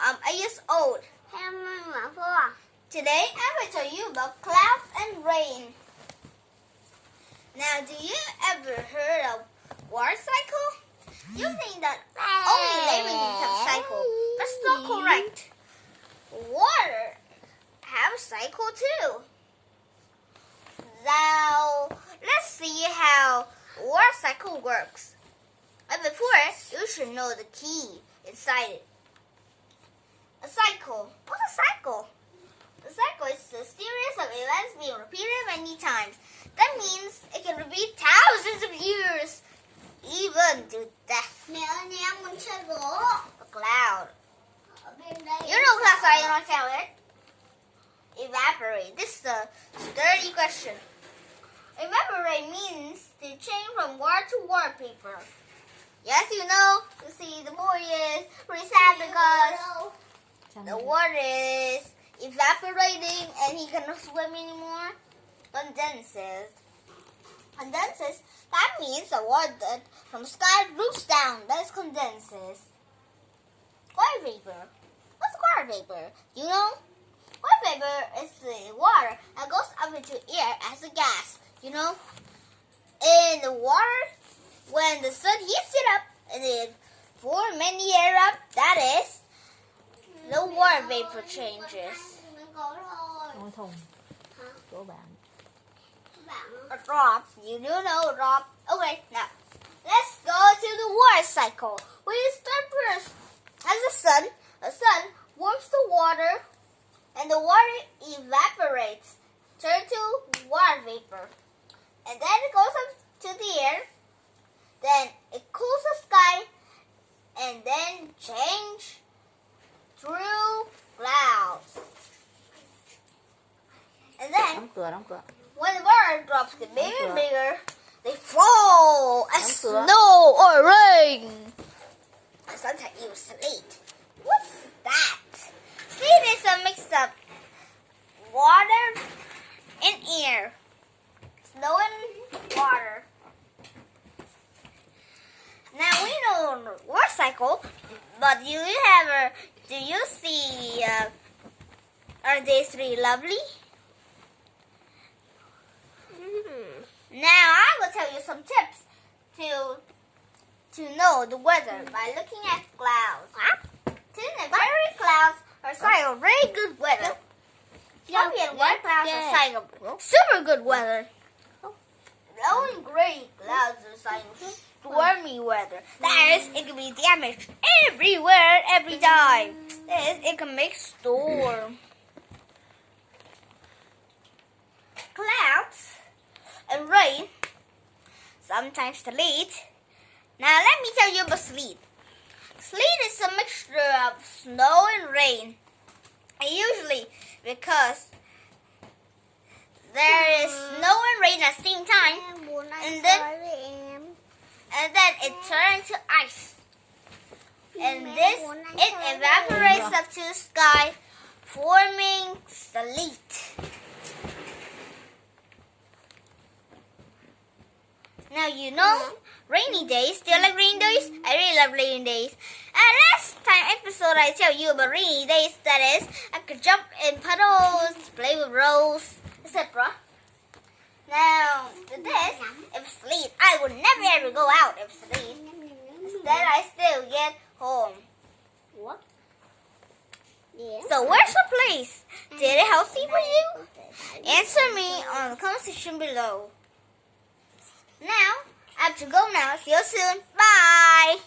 I'm 8 years old. Today I will tell you about clouds and rain. Now, do you ever heard of water cycle? You think that only living things have a cycle. That's not correct. Water have a cycle too. Now, let's see how water cycle works. But before, you should know the key inside it. A cycle. What's a cycle? A cycle is a series of events being repeated many times. That means it can repeat thousands of years, even to death. A cloud. You know clouds are you don't tell it? Evaporate. This is a sturdy question. Evaporate means to change from water to water vapor. Yes, you know. You see, the boy is pretty sad because the water is evaporating and he cannot swim anymore. Condenses. Condenses, that means the water that from the sky droops down. That is condenses. Water vapor. What's water vapor? You know? Water vapor is the water that goes up into air as a gas. You know? In the water, when the sun heats it up and it forms many air up, that is, the water vapor changes. A drop. You do know a drop. Okay, now let's go to the water cycle. We start first. As the sun warms the water and the water evaporates, turns to water vapor. And then it goes up to the air. Then it cools the sky and then change through clouds. And then when the water drops get bigger and bigger, they fall as snow or rain. And sometimes even sleet. What's that? Sleet is a mix of water and air. Snow and water. Now we know the water cycle, but do you see are they three lovely? Now I will tell you some tips to know the weather by looking at clouds. The very clouds are a sign of very good weather. Fluffy and white clouds are a sign of super good weather. Blue and gray clouds are a sign of stormy weather. That is, it can be damaged everywhere, every time. That is, it can make storm. Clouds and rain, sometimes sleet. Now let me tell you about sleet. Sleet is a mixture of snow and rain. And usually because there is snow and rain at the same time, and then it turns to ice. And it evaporates up to the sky, forming sleet. Now you know, rainy days, do you like rainy days? I really love rainy days. Last episode I tell you about rainy days, that is, I could jump in puddles, play with rolls, etc. Now, with this, if sleet, I would never ever go out if sleet. Instead, I still get home. What? Yeah. So where's the place? Did it healthy for you? Answer me on the comment section below. Now, I have to go now. See you soon. Bye.